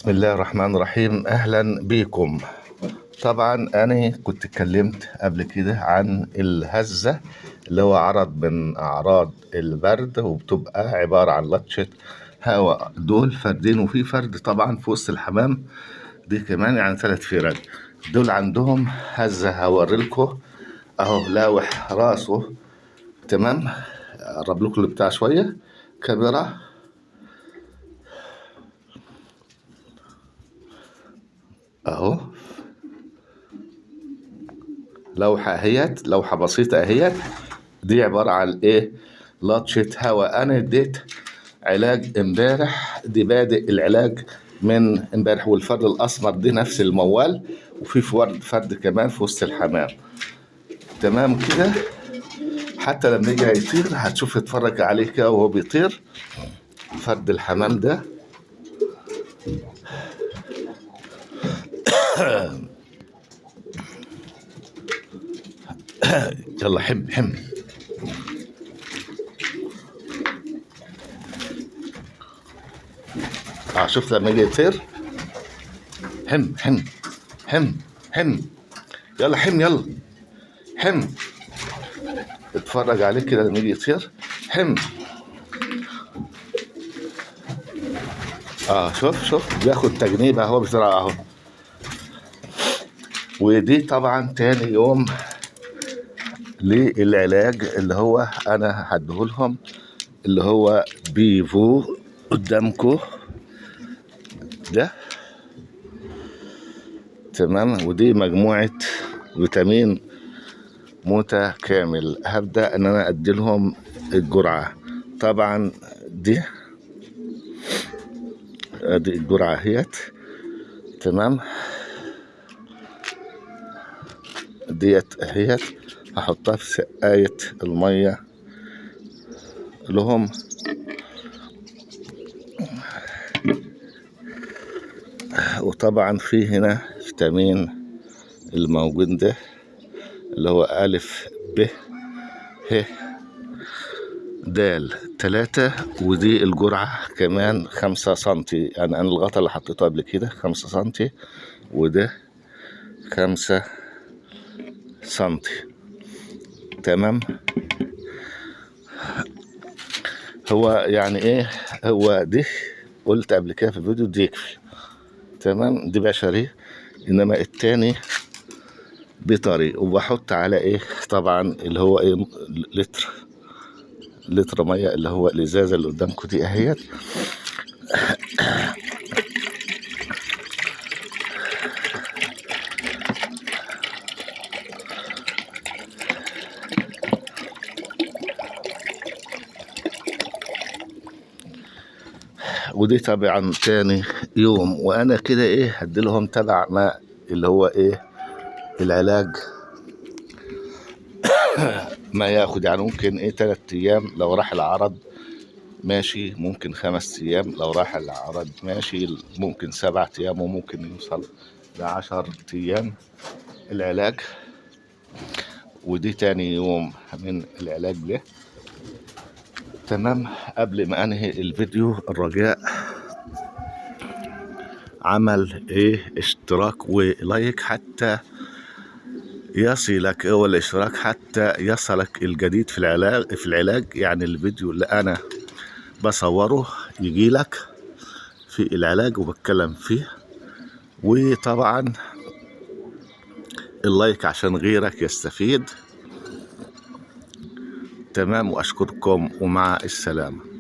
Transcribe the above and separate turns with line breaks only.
بسم الله الرحمن الرحيم. أهلا بكم. طبعا أنا كنت اتكلمت قبل كده عن الهزة اللي هو عرض من أعراض البرد، وبتبقى عبارة عن لطشة هواء. دول فردين، وفي فرد طبعا في وسط الحمام دي كمان، يعني 3 فرد. دول عندهم هزة. هوريلكوا أهو لاوح راسه. تمام، أقرب لكم البتاع شوية كاميرا أهو. لوحة اهيت، لوحة بسيطة اهيت. دي عبارة عن ايه؟ لطشة هواء. انا اديت علاج امبارح، دي بادئ العلاج من امبارح. والفرد الاسمر دي نفس الموال، وفي فرد كمان في وسط الحمام. تمام كده. حتى لما يجي يطير هتشوف، اتفرج عليه كده وهو بيطير فرد الحمام ده. يلا حم حم. شفت لما يجي يطير؟ حم حم حم حم. يلا حم، يلا حم. اتفرج عليه كده لما يجي يطير. حم. شوف بياخد تجنيب اهو بسرعه اهو. ودي طبعا تاني يوم للعلاج اللي هو انا هديهولهم، اللي هو بيفو قدامكم ده. تمام. ودي مجموعه فيتامين متكامل. هبدا ان انا ادي لهم الجرعه. طبعا دي الجرعه اهيت. تمام. ديت اهيت. هحطها في سقاية المية لهم. وطبعا في هنا فيتامين الموجود ده اللي هو ألف ب ه د 3. ودي الجرعة كمان 5 سنتي. يعني أنا الغطا اللي حطيته قبل كده 5 سنتي، وده 5 سنتي. تمام. هو يعني ايه؟ هو دي قلت قبل كده في الفيديو دي يكفي. تمام. دي بشري، انما التاني بطريق. وبحط على ايه طبعا اللي هو ايه، لتر ميه، اللي هو الازازه اللي قدامكم دي اهيت. ودي طبعا تاني يوم. وانا كده ايه هديلهم تبع ما اللي هو ايه العلاج ما ياخد. يعني ممكن ايه 3 ايام لو راح العرض ماشي، ممكن 5 ايام لو راح العرض ماشي، ممكن 7 ايام، وممكن يوصل ل10 ايام العلاج. ودي تاني يوم من العلاج ده. تمام. قبل ما انهي الفيديو، الرجاء عمل ايه اشتراك ولايك حتى يصلك، هو الاشتراك حتى يصلك الجديد في العلاج. يعني الفيديو اللي انا بصوره يجي لك في العلاج وبتكلم فيه. وطبعا اللايك عشان غيرك يستفيد. تمام. واشكركم ومع السلامة.